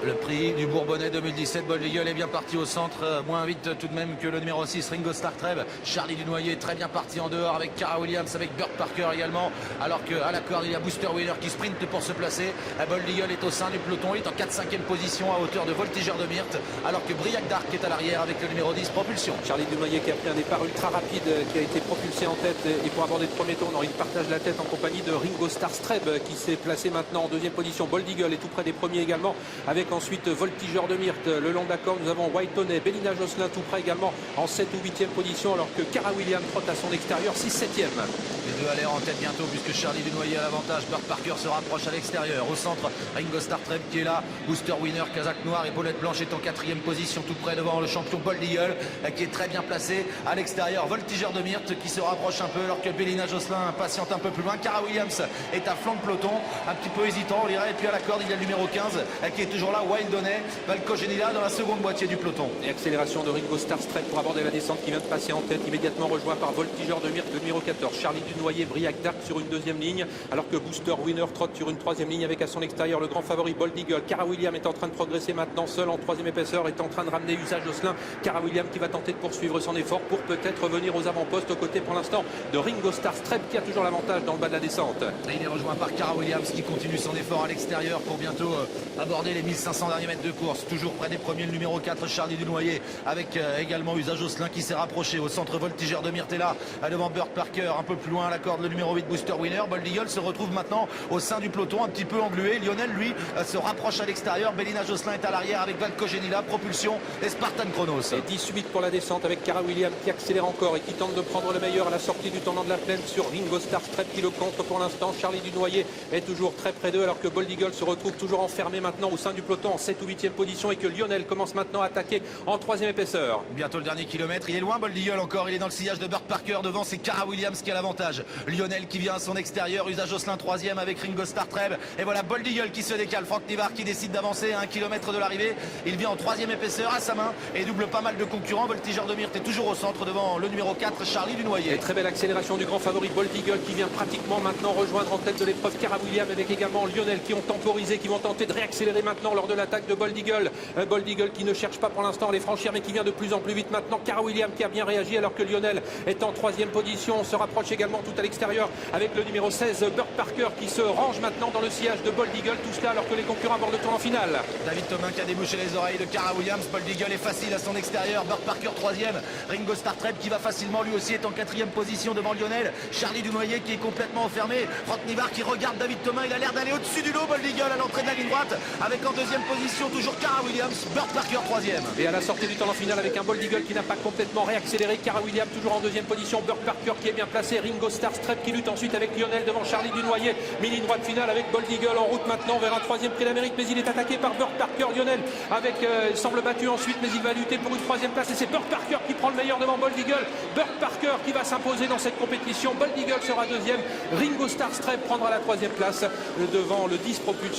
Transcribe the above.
Le prix du Bourbonnais 2017, Bold Eagle est bien parti au centre, moins vite tout de même que le numéro 6, Ringo Starr Treb. Charlie Dunoyer très bien parti en dehors avec Cara Williams, avec Burt Parker également. Alors qu'à la corde, il y a Booster Winner qui sprinte pour se placer. Bold Eagle est au sein du peloton, il est en 4-5e position à hauteur de Voltigeur de Myrte. Alors que Briac d'Arc est à l'arrière avec le numéro 10, Propulsion. Charlie Dunoyer qui a pris un départ ultra rapide, qui a été propulsé en tête et pour aborder le premier tour, il partage la tête en compagnie de Ringo Starr Treb qui s'est placé maintenant en deuxième position. Bold Eagle est tout près des premiers également avec ensuite Voltigeur de Myrte. Le long de la corde, nous avons Whitetonnet, Bélina Josselin tout près également en 7 ou 8e position alors que Cara Williams trotte à son extérieur 6-7e. Les deux à l'air en tête bientôt puisque Charlie Dunoyer a l'avantage. Burt Parker se rapproche à l'extérieur. Au centre, Ringo Starr Treb qui est là. Booster Winner, Kazakh Noir et Paulette Blanche est en 4e position tout près devant le champion Bold Eagle qui est très bien placé. À l'extérieur, Voltigeur de Myrte qui se rapproche un peu alors que Bélina Josselin patiente un peu plus loin. Cara Williams est à flanc de peloton, un petit peu hésitant on dirait. Et puis à la corde, il y a le numéro 15 qui est toujours là, Whitetonnet. Valco Genila dans la seconde moitié du peloton. Et accélération de Ringo Starr Treb pour aborder la descente qui vient de passer en tête, immédiatement rejoint par Voltigeur de Myrte, le numéro 14, Charlie Dunoyer, Briac d'Arc sur une deuxième ligne, alors que Booster Winner trotte sur une troisième ligne avec à son extérieur le grand favori Bold Eagle. Cara Williams est en train de progresser maintenant seul en troisième épaisseur, est en train de ramener Usa Josselin. Cara Williams qui va tenter de poursuivre son effort pour peut-être revenir aux avant-postes aux côtés pour l'instant de Ringo Starr Treb qui a toujours l'avantage dans le bas de la descente. Et il est rejoint par Cara Williams qui continue son effort à l'extérieur pour bientôt aborder les 1500 derniers mètres de course. Toujours près des premiers, le numéro 4, Charlie Dunoyer, avec également Usa Josselin qui s'est rapproché au centre. Voltigeur de Myrte est là, devant Burt Parker, un peu plus loin à la corde, le numéro 8, Booster Winner. Bold Eagle se retrouve maintenant au sein du peloton, un petit peu englué. Lionel, lui, se rapproche à l'extérieur. Bélina Josselin est à l'arrière avec Valco Genila, Propulsion et Spartan Chronos. Et 18 pour la descente avec Cara Williams qui accélère encore et qui tente de prendre le meilleur à la sortie du tournant de la plaine sur Ringo Starr Treb qui le contre pour l'instant. Charlie Dunoyer est toujours très près d'eux alors que Bold Eagle se retrouve toujours enfermé maintenant au sein du peloton en 7 ou 8e position et que Lionel commence maintenant à attaquer en 3e épaisseur. Bientôt le dernier kilomètre, il est loin Bold Eagle encore, il est dans le sillage de Burt Parker, devant c'est Cara Williams qui a l'avantage. Lionel qui vient à son extérieur, Usa Josselin 3e avec Ringo Starr Treb. Et voilà Bold Eagle qui se décale, Franck Nivard qui décide d'avancer à 1 km de l'arrivée. Il vient en 3e épaisseur à sa main et double pas mal de concurrents. Voltigeur de Myrte est toujours au centre devant le numéro 4, Charlie Dunoyer. Et très belle accélération du grand favori Bold Eagle qui vient pratiquement maintenant rejoindre en tête de l'épreuve Cara Williams avec également Lionel qui ont temporisé, qui vont tenter de réaccélérer maintenant lors de l'attaque de Bold Eagle. Bold Eagle qui ne cherche pas pour l'instant à les franchir mais qui vient de plus en plus vite maintenant. Cara Williams qui a bien réagi alors que Lionel est en 3e position. On se rapproche également tout à l'extérieur avec le numéro 16 Burt Parker qui se range maintenant dans le sillage de Bold Eagle. Tout cela alors que les concurrents abordent le tournant final. David Thomin qui a débouché les oreilles de Cara Williams. Bold Eagle est facile à son extérieur. Burt Parker 3e. Ringo Starr Treb qui va facilement lui aussi est en 4e position devant Lionel. Charlie Dunoyer qui est complètement enfermé. Franck Nivard qui regarde David Thomin. Il a l'air d'aller au-dessus du lot. Bold Eagle à l'entrée de la ligne droite avec en 2e position toujours Cara Williams. Burt Parker 3e. Et à la sortie du tournant final avec un Bold Eagle qui n'a pas complètement réaccéléré. Cara Williams toujours en 2e position. Burt Parker qui est bien placé. Ringo Starr Treb qui lutte ensuite avec Lionel devant Charlie Dunoyer. Mini droite finale avec Bold Eagle en route maintenant vers un 3e prix d'Amérique. Mais il est attaqué par Burt Parker. Lionel avec semble battu ensuite mais il va lutter pour une 3e place. Et c'est Burt Parker qui prend le meilleur devant Bold Eagle. Burt Parker qui va s'imposer dans cette compétition. Bold Eagle sera 2e. Ringo Starr Treb prendra la 3e place devant le 10 Propulsion.